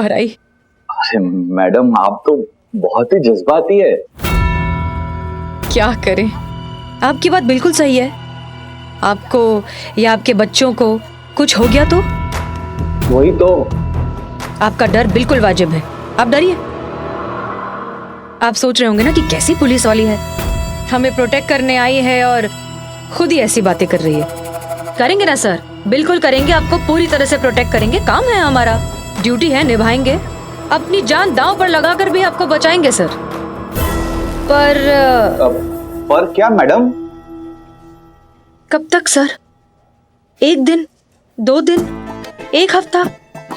बाहर आई। अरे मैडम, आप तो बहुत ही जज्बाती है। क्या करें, आपकी बात बिल्कुल सही है। आपको या आपके बच्चों को कुछ हो गया तो वही तो। आपका डर बिल्कुल वाजिब है, आप डरिए। आप सोच रहे होंगे ना कि कैसी पुलिस वाली है, हमें प्रोटेक्ट करने आई है और खुद ही ऐसी बातें कर रही है। करेंगे ना सर, बिल्कुल करेंगे, आपको पूरी तरह से प्रोटेक्ट करेंगे। काम है हमारा, ड्यूटी है, निभाएंगे। अपनी जान दांव पर लगाकर भी आपको बचाएंगे सर। पर क्या मैडम? कब तक सर? एक दिन, 2 दिन, 1 हफ्ता,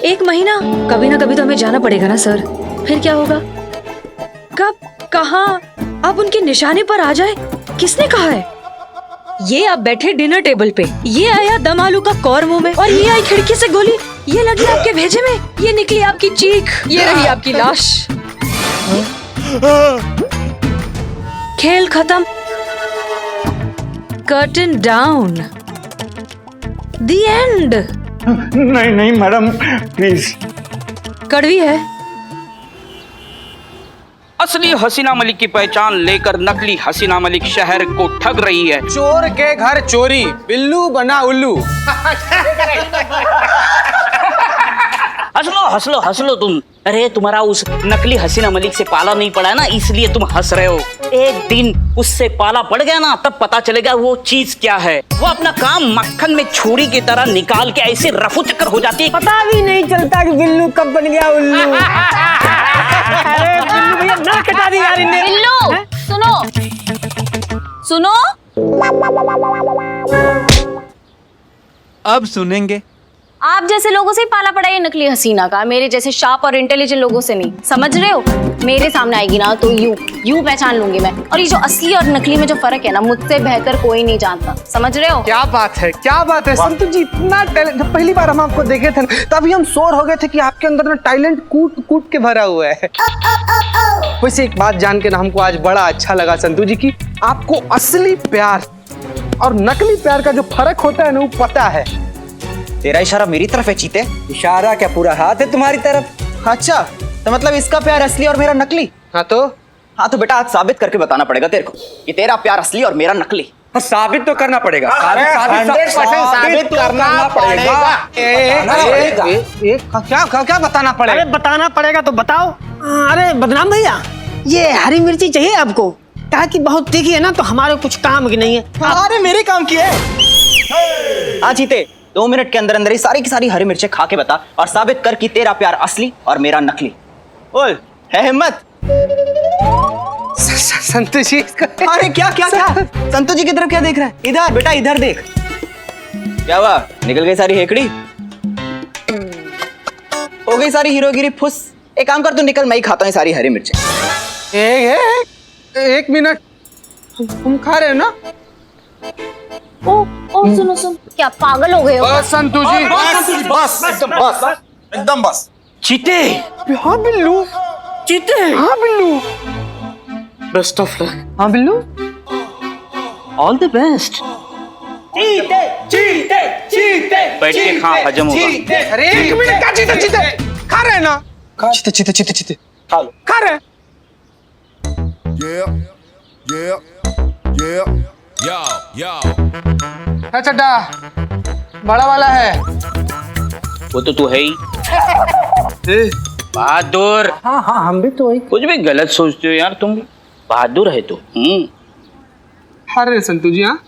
1 महीना? कभी ना कभी तो हमें जाना पड़ेगा ना सर। फिर क्या होगा? कब, कहाँ आप उनके निशाने पर आ जाए, किसने कहा है? ये आप बैठे डिनर टेबल पे, ये आया दम आलू का कौर मुंह में, और ये आई खिड़की से गोली, ये लगी आपके भेजे में, ये निकली आपकी चीख, ये रही आपकी लाश। खेल खत्म, कर्टन डाउन, द एंड। नहीं नहीं मैडम, प्लीज। कड़वी है। असली हसीना मलिक की पहचान लेकर नकली हसीना मलिक शहर को ठग रही है। चोर के घर चोरी, बिल्लू बना उल्लू। हंस लो तुम। अरे तुम्हारा उस नकली हसीना मलिक से पाला नहीं पड़ा है ना, इसलिए तुम हंस रहे हो। एक दिन उससे पाला पड़ गया ना, तब पता चलेगा वो चीज क्या है। वो अपना काम मक्खन में छुरी की तरह निकाल के ऐसे रफू चक्कर हो जाती है, पता भी नहीं चलता कि बिल्लू कब बन गया उल्लू। अरे बिल्लू भैया नाक कटा दी यार इन्हें। बिल्लू सुनो। अब सुनेंगे। आप जैसे लोगों से ही पाला पड़ा ये नकली हसीना का, मेरे जैसे शार्प और इंटेलिजेंट लोगों से नहीं। समझ रहे हो? मेरे सामने आएगी ना तो यूं पहचान लूंगी मैं। और ये जो असली और नकली में जो फर्क है ना, मुझसे बेहतर कोई नहीं जानता। समझ रहे हो? क्या बात है, क्या बात है संतु जी, इतना टैलेंट। जब पहली बार हम आपको देखे थे तभी हम श्योर हो गए थे कि आपके अंदर ना टैलेंट कूट के भरा हुआ है। वैसे एक बात जान के ना हमको आज बड़ा अच्छा लगा संतु जी की आपको असली प्यार और नकली प्यार का जो फर्क होता है ना, वो पता है। तेरा इशारा मेरी तरफ है चीते? इशारा क्या, पूरा हाथ है तुम्हारी तरफ। अच्छा, तो मतलब इसका प्यार असली और मेरा नकली? हाँ तो बेटा आज साबित करके बताना पड़ेगा तेरे को कि तेरा प्यार असली और मेरा नकली। साबित तो करना पड़ेगा। क्या बताना पड़ेगा? अरे बताना पड़ेगा तो बताओ। अरे बदनाम भैया, ये हरी मिर्ची चाहिए आपको? कहा कि बहुत तीखी है ना, तो हमारे कुछ काम की नहीं है। अरे मेरे काम की है। हाँ चीते, 2 मिनट के अंदर अंदर ही सारी की सारी हरी मिर्चें खा के बता और साबित कर कि तेरा प्यार असली और मेरा नकली। बोल, है हिम्मत? संतु जी। अरे क्या संतु जी की तरफ क्या देख रहा है? इधर बेटा, इधर देख। क्या हुआ, निकल गई सारी हेकड़ी? हो गई सारी हीरोगिरी फुस? एक काम कर, तू निकल, मैं ही खाता हूँ सारी हरी मिर्चें। एक मिनट, हम खा रहे हैं ना? ओ सुनो, क्या पागल हो गए हो? बस संतु जी, एकदम बस। चीते। हाँ बिल्लू। चीते। हाँ बिल्लू। Best of luck. हाँ बिल्लू। All the best. चीते बैठ के खा, हजम होगा। अरे एक मिनट, क्या चीते खा रहे हैं ना? चीते खा रहे हैं। चड्डा बड़ा वाला है वो तो तू है ही बहादुर। हाँ हम भी तो वही। कुछ भी गलत सोचते हो यार तुम। बहादुर है तू। अरे संतु जी, हाँ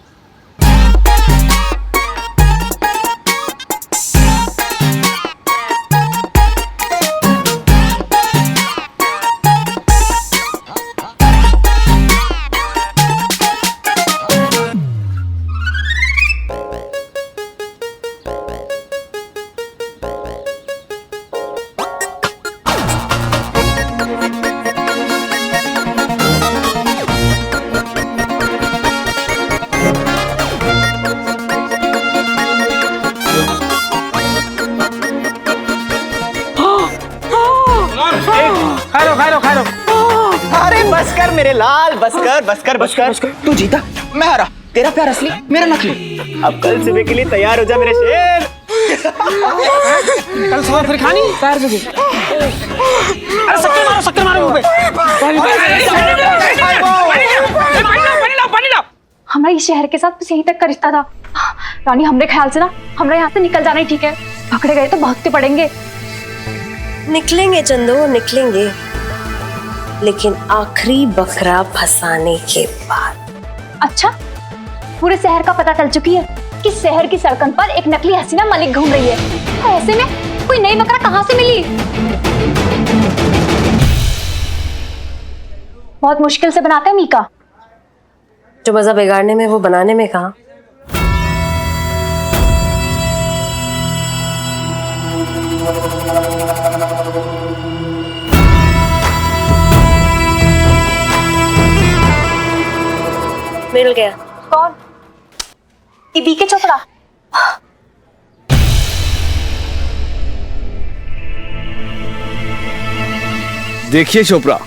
खा लो। अरे बस कर मेरे लाल, बस कर। तू जीता, मैं हारा। तेरा प्यार असली, मेरा नकली। अब कल सुबह के लिए तैयार हो जा मेरे शेर। कल सुबह फिर खानी पैर पे गिर। अरे शक्कर मारो मुंह पे। हमारा इस शहर के साथ बस यहीं तक का रिश्ता था। रानी, हमरे ख्याल से ना हमरा यहाँ से निकल जाना ही ठीक है। पकड़े गए तो भागते पड़ेंगे। निकलेंगे चंदो, निकलेंगे, लेकिन आखिरी बकरा फंसाने के बाद। अच्छा, पूरे शहर का पता चल चुकी है कि शहर की सड़कों पर एक नकली हसीना मलिक घूम रही है। तो ऐसे में कोई नई बकरा कहाँ से मिली? बहुत मुश्किल से बनाते हैं मीका। जो मजा बिगाड़ने में वो बनाने में कहाँ। मिल गया। कौन? ये बीके चोपड़ा। देखिए चोपड़ा।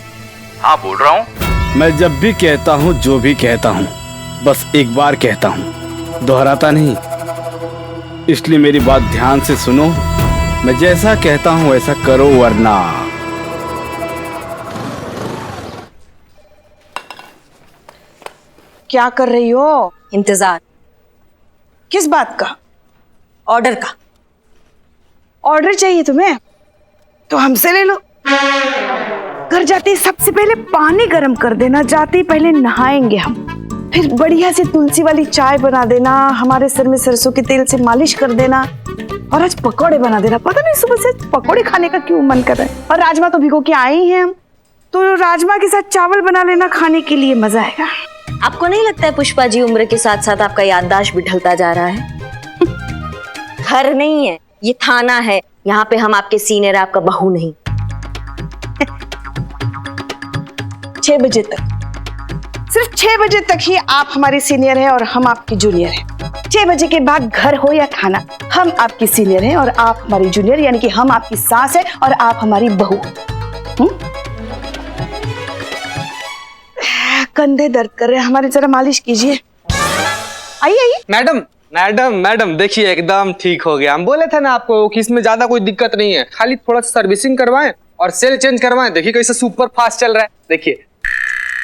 हाँ बोल रहा हूँ। मैं जब भी कहता हूँ जो भी कहता हूँ बस एक बार कहता हूँ, दोहराता नहीं। इसलिए मेरी बात ध्यान से सुनो। मैं जैसा कहता हूँ वैसा करो, वरना क्या कर रही हो? इंतजार। किस बात का? ऑर्डर का। ऑर्डर चाहिए तुम्हें? तो हमसे ले लो। घर जाते ही सबसे पहले पानी गर्म कर देना, जाते ही पहले नहाएंगे हम, फिर बढ़िया से तुलसी वाली चाय बना देना, हमारे सर में सरसों के तेल से मालिश कर देना, और आज पकौड़े बना देना। पता नहीं सुबह से पकौड़े खाने का क्यों मन कर रहा है। और राजमा तो भिगो के आए ही हैं हम, तो राजमा के साथ चावल बना लेना, खाने के लिए मजा आएगा। आपको नहीं लगता है पुष्पा जी उम्र के साथ साथ आपका याददाश्त भी ढलता जा रहा है? घर नहीं है, ये थाना है। यहाँ पे हम आपके सीनियर, आपका बहू नहीं। 6 बजे तक, सिर्फ 6 बजे तक ही आप हमारी सीनियर हैं और हम आपकी जूनियर हैं। 6 बजे के बाद घर हो या खाना, हम आपकी सीनियर हैं और आप हमारी जूनियर, यानी कि हम आपकी सास है और आप हमारी बहू। कंधे दर्द कर रहे हैं हमारे, जरा मालिश कीजिए। आइए आइए। मैडम मैडम मैडम देखिए, एकदम ठीक हो गया। हम बोले थे ना आपको कि इसमें ज्यादा कोई दिक्कत नहीं है, खाली थोड़ा सा सर्विसिंग करवाएं और सेल चेंज करवाएं। देखिए कैसे सुपर फास्ट चल रहा है। देखिए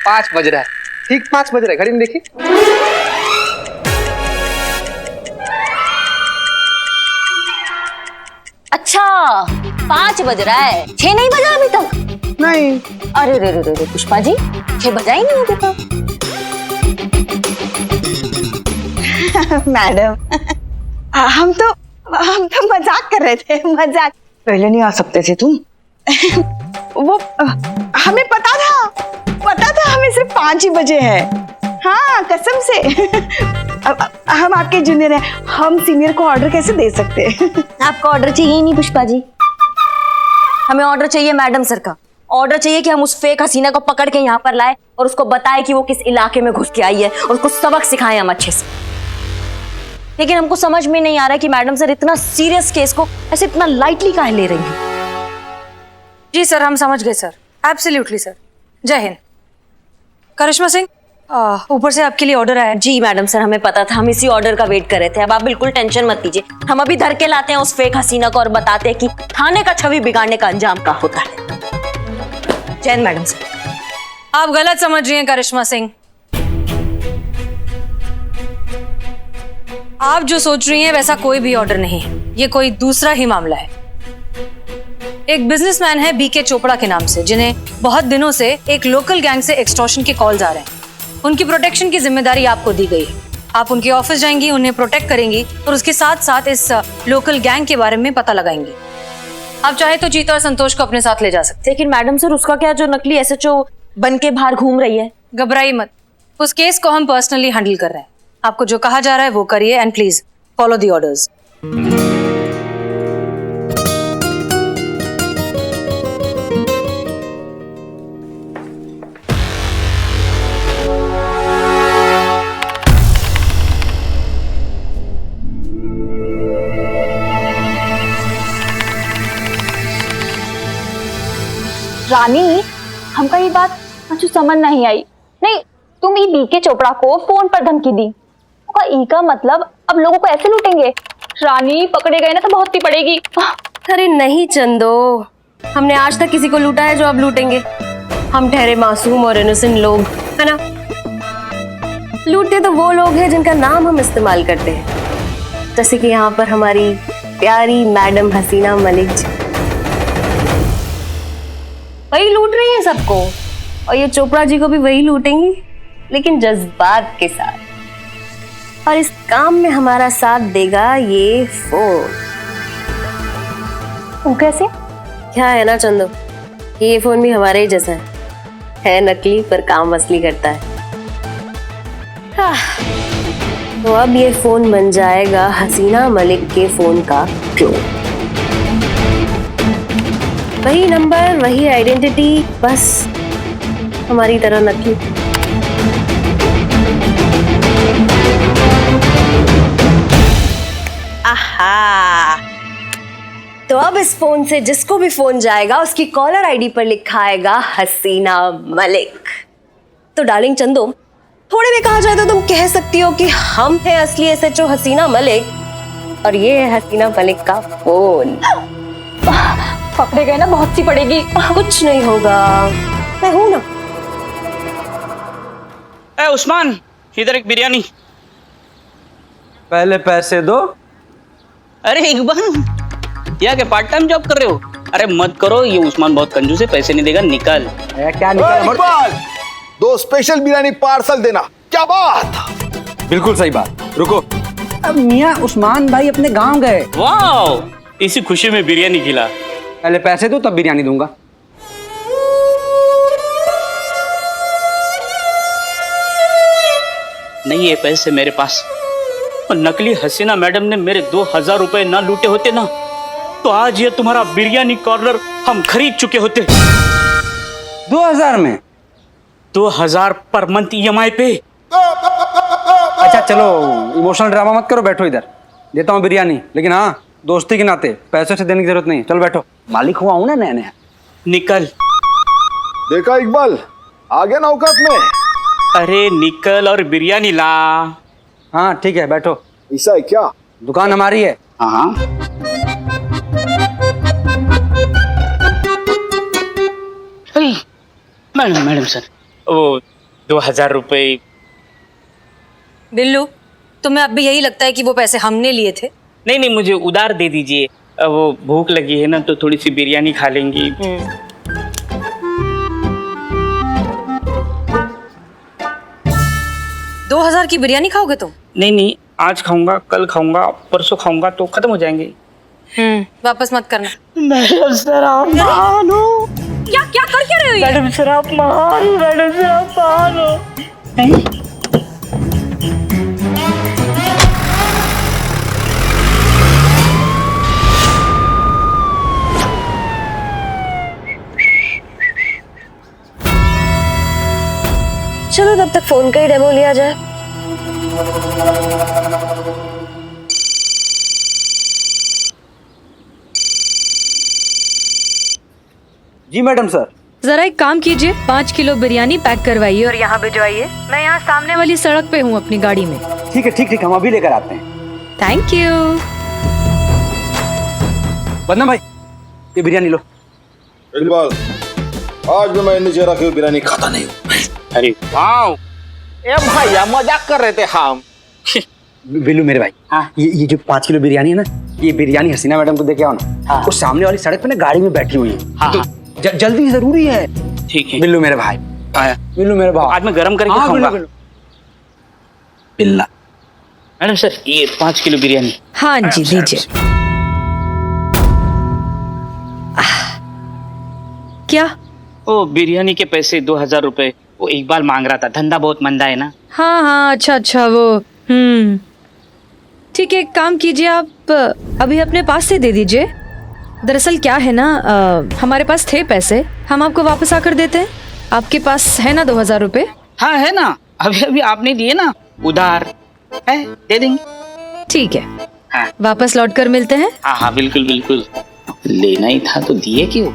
5 बज रहा है, ठीक 5 बज रहा है, घड़ी में देखिए। अच्छा, 5 बज रहा है, 6 नहीं बजा अभी तक? नहीं। अरे रे रे रे पुष्पा जी, 6 बजा ही नहीं अभी तक। मैडम हम तो मजाक कर रहे थे, मजाक। पहले नहीं आ सकते थे तुम? वो हमें पता था हमें सिर्फ 5 ही बजे है। हाँ कसम से। हम आपके जूनियर हैं, हम सीनियर को ऑर्डर कैसे दे सकते हैं? आपका ऑर्डर चाहिए ही नहीं पुष्पा जी, हमें ऑर्डर चाहिए मैडम सर का। ऑर्डर चाहिए कि हम उस फेक हसीना को पकड़ के यहाँ पर लाए और उसको बताए कि वो किस इलाके में घुस के आई है और उसको सबक सिखाएं हम अच्छे से। लेकिन हमको समझ में नहीं आ रहा है कि मैडम सर इतना सीरियस केस को ऐसे इतना लाइटली काहे ले रही हैं। जी सर, हम समझ गए सर, एब्सोल्युटली सर। जय हिंद। करिश्मा सिंह, ऊपर से आपके लिए ऑर्डर आया। जी मैडम सर, हमें पता था, हम इसी ऑर्डर का वेट कर रहे थे। अब आप बिल्कुल टेंशन मत लीजिए, हम अभी धर के लाते हैं उस फेक हसीना को और बताते हैं कि थाने का छवि बिगाड़ने का अंजाम क्या होता है। जय हिंद मैडम सर। आप गलत समझ रही हैं करिश्मा सिंह। आप जो सोच रही हैं वैसा कोई भी ऑर्डर नहीं है, ये कोई दूसरा ही मामला है। एक बिजनेसमैन है बीके चोपड़ा के नाम से, जिन्हें बहुत दिनों से एक लोकल गैंग से एक्सटॉर्शन के कॉल्स आ रहे हैं। उनकी प्रोटेक्शन की जिम्मेदारी आपको दी गई है। आप उनके ऑफिस जाएंगी, उन्हें प्रोटेक्ट करेंगी और उसके साथ साथ इस लोकल गैंग के बारे में पता लगाएंगी। आप चाहे तो जीत और संतोष को अपने साथ ले जा सकते। लेकिन मैडम सर, उसका क्या जो नकली एसएचओ बन के बाहर घूम रही है? घबराइए मत, उस केस को हम पर्सनली हैंडल कर रहे हैं। आपको जो कहा जा रहा है वो करिए and please follow the orders. Rani, हमका ये बात अच्छी समझ नहीं आई। नहीं, तुम ये बीके चोपड़ा को फोन पर धमकी दी, ई का मतलब अब लोगों को ऐसे लूटेंगे? रानी पकड़े गए ना तो बहुत ही पड़ेगी। अरे नहीं चंदो, हमने आज तक किसी को लूटा है जो अब लूटेंगे? हम ठहरे मासूम और इनोसेंट लोग, है ना? लूटते तो वो लोग हैं जिनका नाम हम इस्तेमाल करते हैं, जैसे कि यहाँ पर हमारी प्यारी मैडम हसीना मलिक जी। वही लूट रही है सबको, और ये चोपड़ा जी को भी वही लूटेंगी, लेकिन जज्बात के साथ। और इस काम में हमारा साथ देगा ये फोन। वो कैसे? क्या है ना चंदो, ये फोन भी हमारे ही जैसा है नकली पर काम असली करता है। तो अब ये फोन बन जाएगा हसीना मलिक के फोन का क्लोन। वही नंबर, वही आइडेंटिटी, बस हमारी तरह नकली। आहा, तो अब इस फोन से जिसको भी फोन जाएगा उसकी कॉलर आईडी पर लिखा आएगा हसीना मलिक। तो डार्लिंग चंदो, थोड़े में कहा जाए तो तुम कह सकती हो कि हम हैं असली एसएचओ हसीना मलिक और ये है हसीना मलिक का फोन। पकड़े गए ना बहुत सी पड़ेगी। कुछ नहीं होगा, मैं हूं ना। ए उस्मान, इधर एक बिरयानी। पहले पैसे दो। अरे इकबाल, क्या के पार्ट टाइम जॉब कर रहे हो? अरे मत करो, ये उस्मान बहुत कंजूस है, पैसे नहीं देगा, निकल। क्या निकल? 2 स्पेशल बिरयानी पार्सल देना। क्या बात? बिल्कुल सही बात। रुको, अब मियाँ उस्मान भाई अपने गांव गए। वाह, इसी खुशी में बिरयानी खिला। पहले पैसे दो तब बिरयानी दूंगा। नहीं है पैसे मेरे पास, और नकली हसीना मैडम ने मेरे 2000 रुपए ना लूटे होते ना, तो आज ये तुम्हारा बिरयानी कॉर्नर हम खरीद चुके होते। 2000 में? 2000 पर मंथ EMI पे। अच्छा चलो, इमोशनल ड्रामा मत करो, बैठो इधर, देता हूँ बिरयानी, लेकिन हाँ दोस्ती के नाते, पैसे से देने की जरूरत नहीं। चलो बैठो, मालिक हुआ हूँ ना नया नया। निकल। देखा इकबाल, आ गया ना औकात में। अरे निकल और बिरयानी ला। हाँ ठीक है, बैठो। ऐसा है क्या? दुकान हमारी है। हाँ मैडम सर, वो 2000 रुपए। बिल्लू, तुम्हें अब भी यही लगता है कि वो पैसे हमने लिए थे? नहीं नहीं, मुझे उधार दे दीजिए, वो भूख लगी है ना, तो थोड़ी सी बिरयानी खा लेंगी। 2000 की बिरयानी खाओगे तुम? नहीं नहीं, आज खाऊंगा, कल खाऊंगा, परसों खाऊंगा, तो खत्म हो जाएंगे। वापस मत करना। मैडम सर आप महान हो। क्या क्या कर क्या रहे हो ये? मैडम सर आप महान हो, मैडम सर आप महान हो। चलो तब तक फोन का ही डेमो लिया जाए। जी मैडम सर। जरा एक काम कीजिए, 5 किलो बिरयानी पैक करवाइए और यहाँ भिजवाइए। मैं यहाँ सामने वाली सड़क पे हूँ अपनी गाड़ी में। ठीक है ठीक ठीक, हम अभी लेकर आते हैं। Thank you. बदना भाई, ये बिरयानी लो। इकबाल, आज भी मैं नीचे रखी हुई बिरयानी खाता नहीं हूँ। अरे वाह, ए भैया मजाक कर रहे थे हम। बिल्लू मेरे भाई, हाँ? ये जो 5 किलो बिरयानी है ना, ये बिरयानी हसीना मैडम को दे के आओ ना। हाँ। वो सामने वाली सड़क पे ना गाड़ी में बैठी हुई है। हाँ, तो जल्दी जरूरी है। ठीक है। बिल्लू मेरे भाई, आया। बिल्लू मेरे भाई, आज मैं गरम करके हाँ, खाऊंगा। बिल्ला। मैडम सर, ये 5 किलो बिरयानी। हाँ जी दीजिए। क्या? ओ बिरयानी के पैसे 2000 रुपए, वो इकबाल मांग रहा था, धंधा बहुत मंदा है ना। हाँ हाँ, अच्छा अच्छा, वो ठीक है, एक काम कीजिए, आप अभी अपने पास से दे दीजिए। दरअसल क्या है ना, हमारे पास थे पैसे, हम आपको वापस आकर देते हैं। आपके पास है ना 2000 रुपए? हाँ है ना, अभी अभी आपने दिए ना, उधार है, दे देंगे। ठीक है, हाँ वापस लौट कर मिलते हैं। हाँ हाँ, बिल्कुल बिल्कुल, लेना ही था तो दिए क्यों।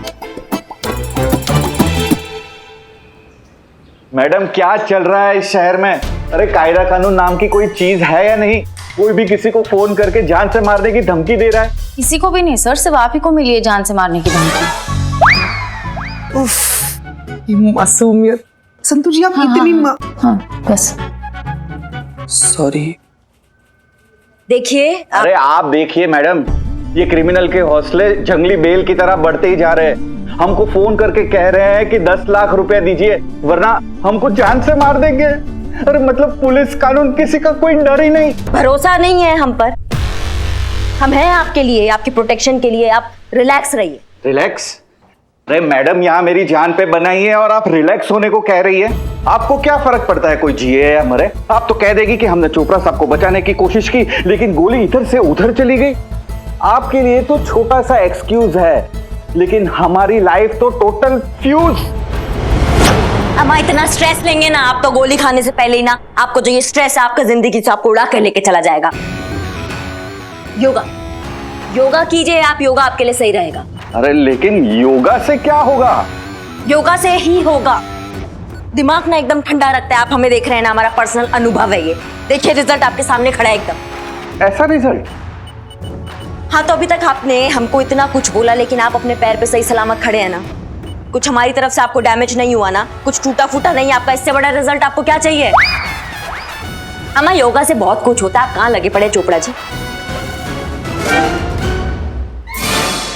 मैडम क्या चल रहा है इस शहर में? अरे कायदा कानून नाम की कोई चीज है या नहीं? कोई भी किसी को फोन करके जान से मारने की धमकी दे रहा है। किसी को भी नहीं सर, सिर्फ आप ही को मिली है जान से मारने की धमकी। ये मासूमियत। संतु जी आप इतनी हाँ बस। सॉरी। देखिए अरे आप देखिए मैडम, ये क्रिमिनल के हौसले जंगली बेल की तरह बढ़ते ही जा रहे हैं। हमको फोन करके कह रहे हैं कि 10 लाख रुपया दीजिए वरना हमको जान से मार देंगे। अरे मतलब पुलिस कानून किसी का कोई डर ही नहीं। भरोसा नहीं है हम पर। हम हैं आपके लिए, आपकी प्रोटेक्शन के लिए। आप रिलैक्स रहिए। रिलैक्स? अरे मैडम यहाँ मेरी जान पे बनाई है और आप रिलैक्स होने को कह रही है। आपको क्या फर्क पड़ता है कोई जिए या मरे? आप तो कह देगी कि हमने चोपड़ा साहब को बचाने की कोशिश की लेकिन गोली इधर से उधर चली गई। आपके लिए तो छोटा सा एक्सक्यूज है लेकिन हमारी लाइफ तो टोटल फ्यूज। हम इतना स्ट्रेस लेंगे ना, आप तो गोली खाने से पहले ही ना आपको जो ये स्ट्रेस आपका जिंदगी से आपको उड़ा कर लेके चला जाएगा। योगा योगा कीजिए आप, योगा आपके लिए सही रहेगा। अरे लेकिन योगा से क्या होगा? योगा से ही होगा। दिमाग ना एकदम ठंडा रखता है। आप हमें देख रहे हैं ना, हमारा पर्सनल अनुभव है ये। देखिए रिजल्ट आपके सामने खड़ा है एकदम। ऐसा रिजल्ट? हाँ तो अभी तक आपने हमको इतना कुछ बोला लेकिन आप अपने पैर पे सही सलामत खड़े हैं ना। कुछ हमारी तरफ से आपको डैमेज नहीं हुआ ना, कुछ टूटा फूटा नहीं आपका। इससे बड़ा रिजल्ट आपको क्या चाहिए? अम्मा योगा से बहुत कुछ होता है। आप कहाँ लगे पड़े चोपड़ा जी?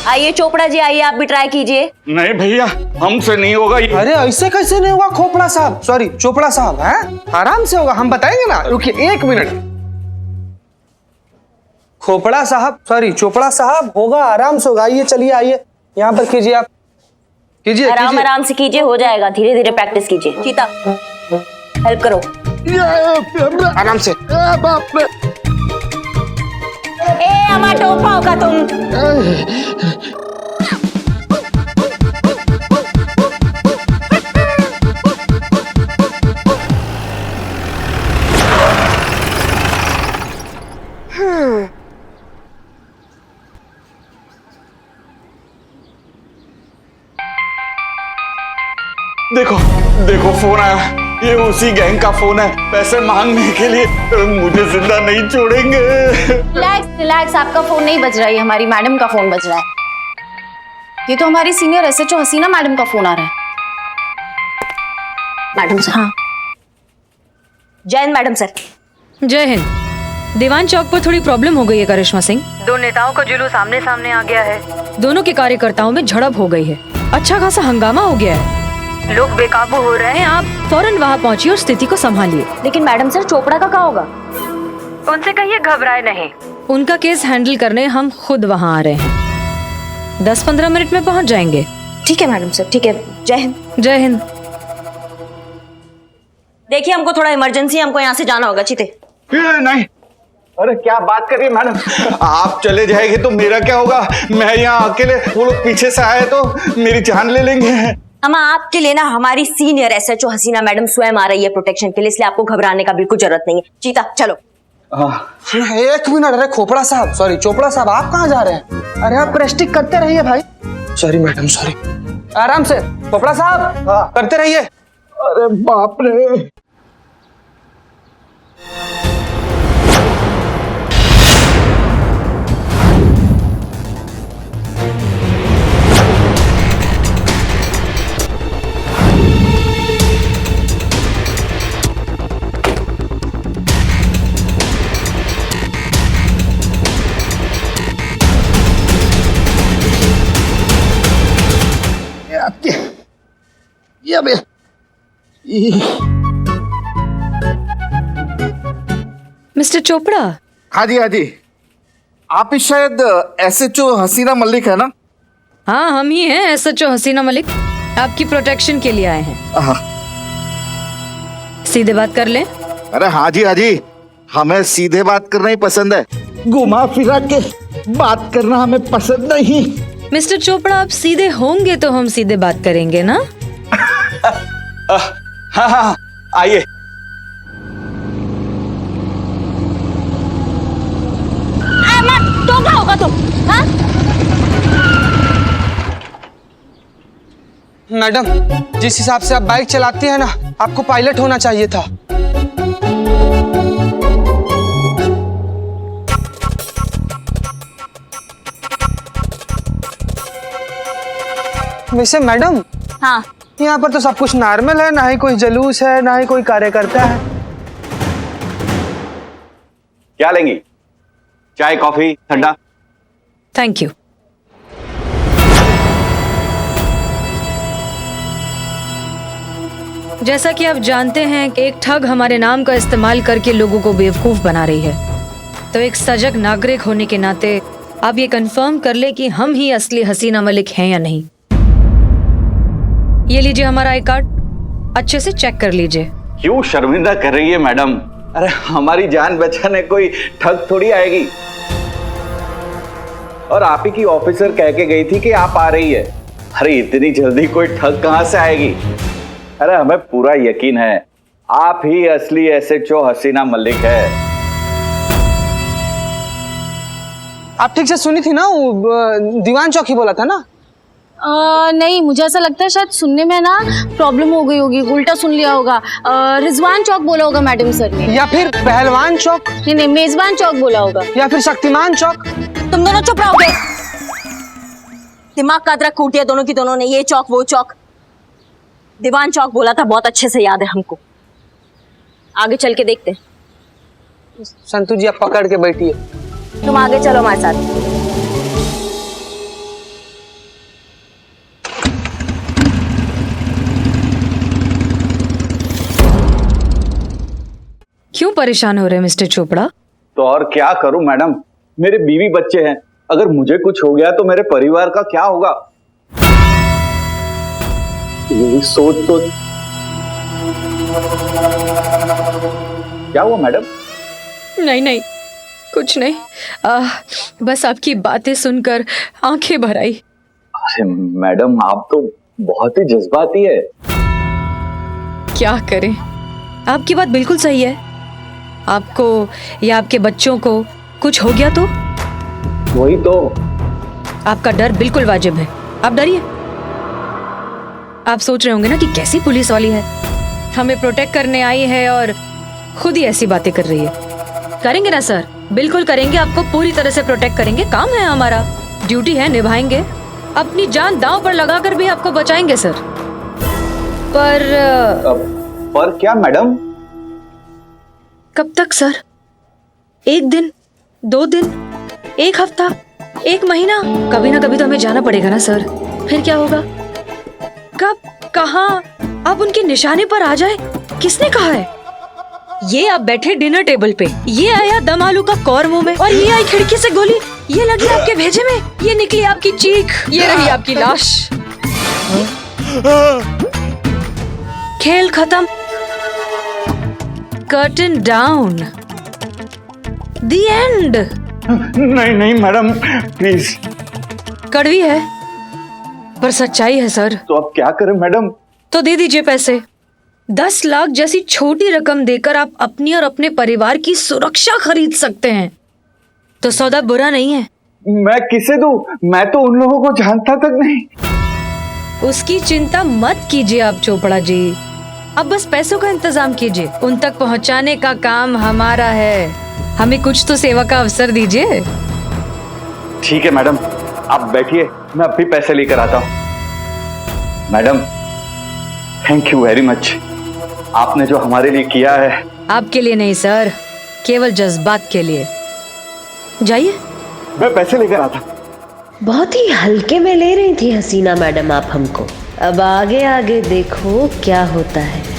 आइए चोपड़ा जी आइए, आप भी ट्राई कीजिए। नहीं भैया हमसे नहीं होगा ये। अरे ऐसे कैसे नहीं होगा खोपड़ा साहब, सॉरी चोपड़ा साहब हैं? आराम से होगा, हम बताएंगे ना। रुकिए 1 मिनट। खोपड़ा साहब सॉरी चोपड़ा साहब, होगा आराम से होगा। आइए चलिए आइए यहाँ पर कीजिए, आप कीजिए आराम आराम से कीजिए, हो जाएगा। धीरे धीरे प्रैक्टिस कीजिए। चीता हेल्प करो आराम से। ए हमारा टोपा होगा तुम। देखो देखो फोन आया। ये उसी गैंग का फोन है पैसे मांगने के लिए। मुझे जिंदा नहीं छोड़ेंगे। रिलैक्स रिलैक्स, आपका फोन नहीं बज रहा है, हमारी मैडम का फोन बज रहा है। ये तो हमारी सीनियर एसएचओ हसीना मैडम का फोन आ रहा है। Madam sir. हाँ जय हिंद मैडम सर। जय हिंद। दीवान चौक पर थोड़ी प्रॉब्लम हो गई है करिश्मा सिंह। 2 नेताओं का जुलूस आमने सामने आ गया है। दोनों के कार्यकर्ताओं में झड़प हो गई है। अच्छा खासा हंगामा हो गया है। लोग बेकाबू हो रहे हैं। आप फौरन वहाँ पहुँचिए और स्थिति को संभालिए। लेकिन मैडम सर चोपड़ा का क्या होगा? उनसे कहिए घबराए नहीं। उनका केस हैंडल करने हम खुद वहाँ आ रहे हैं। 10-15 मिनट में पहुँच जाएंगे। ठीक है मैडम सर, ठीक है। जय हिंद। जय हिंद। देखिए हमको थोड़ा इमरजेंसी, हमको यहाँ से जाना होगा। चीते नहीं। अरे क्या बात कर रही है मैडम? आप चले जाएंगे तो मेरा क्या होगा? मैं यहाँ अकेले, वो लोग पीछे से आए तो मेरी जान ले लेंगे। अम्मा आपके लिए ना हमारी सीनियर एसएचओ हसीना मैडम स्वयं आ रही है प्रोटेक्शन के लिए, इसलिए आपको घबराने का बिल्कुल जरूरत नहीं है। चीता चलो। 1 मिनट। अरे खोपड़ा साहब सॉरी चोपड़ा साहब, आप कहाँ जा रहे हैं? अरे आप प्रेस्टिक करते रहिए भाई। Sorry madam sorry. आराम से खोपड़ा साहब करते रहिए। अरे बाप रे। मिस्टर चोपड़ा। हाँ जी हाँ जी, आप ही शायद एसएचओ हसीना मलिक है ना? हाँ हम ही हैं एसएचओ हसीना मलिक। आपकी प्रोटेक्शन के लिए आए हैं। हाँ। सीधे बात कर लें। अरे हाँ जी, हमें सीधे बात करना ही पसंद है, घुमा फिरा के बात करना हमें पसंद नहीं। मिस्टर चोपड़ा आप सीधे होंगे तो हम सीधे बात करेंगे ना? हाँ हाँ आइए। तो क्या होगा तुम? हाँ? मैडम जिस हिसाब से आप बाइक चलाती हैं ना, आपको पायलट होना चाहिए था। वैसे मैडम, हाँ, यहाँ पर तो सब कुछ नॉर्मल है, ना ही कोई जुलूस है, ना ही कोई कार्यकर्ता है। क्या लेंगी? चाय, कॉफी, ठंडा? Thank you. जैसा कि आप जानते हैं कि एक ठग हमारे नाम का इस्तेमाल करके लोगों को बेवकूफ बना रही है, तो एक सजग नागरिक होने के नाते आप ये कंफर्म कर ले कि हम ही असली हसीना मलिक हैं या नहीं। ये लीजिए हमारा आई कार्ड, अच्छे से चेक कर लीजिए। क्यों शर्मिंदा कर रही है मैडम? अरे हमारी जान बचाने कोई ठग थोड़ी आएगी। और आप ही की ऑफिसर कह के गई थी कि आप आ रही है। अरे इतनी जल्दी कोई ठग कहां से आएगी? अरे हमें पूरा यकीन है आप ही असली SHO हसीना मलिक है। आप ठीक से सुनी थी ना? वो दीवान चौक ही बोला था ना? नहीं, मुझे ऐसा लगता है शायद सुनने में ना प्रॉब्लम हो गई होगी, उल्टा सुन लिया होगा। रिजवान चौक बोला होगा मैडम सर ने, या फिर पहलवान चौक, नहीं मेजबान चौक बोला होगा, या फिर शक्तिमान चौक। तुम दोनों चुप रहोगे? दिमाग का अदरक कूट दिया दोनों की दोनों ने। ये चौक वो चौक, दीवान चौक बोला था, बहुत अच्छे से याद है हमको। आगे चल के देखते। संतू जी आप पकड़ के बैठिए। तुम आगे चलो हमारे साथ। क्यों परेशान हो रहे हैं मिस्टर चोपड़ा? तो और क्या करूं मैडम, मेरे बीवी बच्चे हैं। अगर मुझे कुछ हो गया तो मेरे परिवार का क्या होगा? यही सोच तो। क्या हुआ मैडम? नहीं नहीं, कुछ नहीं। बस आपकी बातें सुनकर आंखें भर आई। अरे मैडम आप तो बहुत ही जज्बाती है। क्या करें, आपकी बात बिल्कुल सही है। आपको या आपके बच्चों को कुछ हो गया तो? वही तो। आपका डर बिल्कुल वाजिब है, आप डरिए। आप सोच रहे होंगे ना कि कैसी पुलिस वाली है, हमें प्रोटेक्ट करने आई है और खुद ही ऐसी बातें कर रही है। करेंगे ना सर, बिल्कुल करेंगे, आपको पूरी तरह से प्रोटेक्ट करेंगे। काम है हमारा, ड्यूटी है, निभाएंगे। अपनी जान दांव पर लगाकर भी आपको बचाएंगे सर। पर क्या मैडम? कब तक सर? एक दिन, 2 दिन, 1 हफ्ता, 1 महीना? कभी ना कभी तो हमें जाना पड़ेगा ना सर। फिर क्या होगा? कब, कहां आप उनके निशाने पर आ जाए, किसने कहा है? ये आप बैठे डिनर टेबल पे, ये आया दम आलू का कौर मुंह में, और ये आई खिड़की से गोली, ये लगी आपके भेजे में, ये निकली आपकी चीख, ये रही आपकी लाश। खेल खत्म, कर्टन डाउन, द एंड। नहीं नहीं मैडम प्लीज। कड़वी है पर सच्चाई है सर। तो अब क्या करें मैडम? तो दे दीजिए पैसे। 10 लाख जैसी छोटी रकम देकर आप अपनी और अपने परिवार की सुरक्षा खरीद सकते हैं, तो सौदा बुरा नहीं है। मैं किसे दूं? मैं तो उन लोगों को जानता तक नहीं। उसकी चिंता मत कीजिए आप चोपड़ा जी, अब बस पैसों का इंतजाम कीजिए, उन तक पहुंचाने का काम हमारा है। हमें कुछ तो सेवा का अवसर दीजिए। ठीक है मैडम, आप बैठिए, मैं अभी पैसे लेकर आता हूँ। Madam thank you very much, आपने जो हमारे लिए किया है। आपके लिए नहीं सर, केवल जज्बात के लिए। जाइए, मैं पैसे लेकर आता। बहुत ही हल्के में ले रही थी हसीना मैडम आप हमको। अब आगे आगे देखो क्या होता है।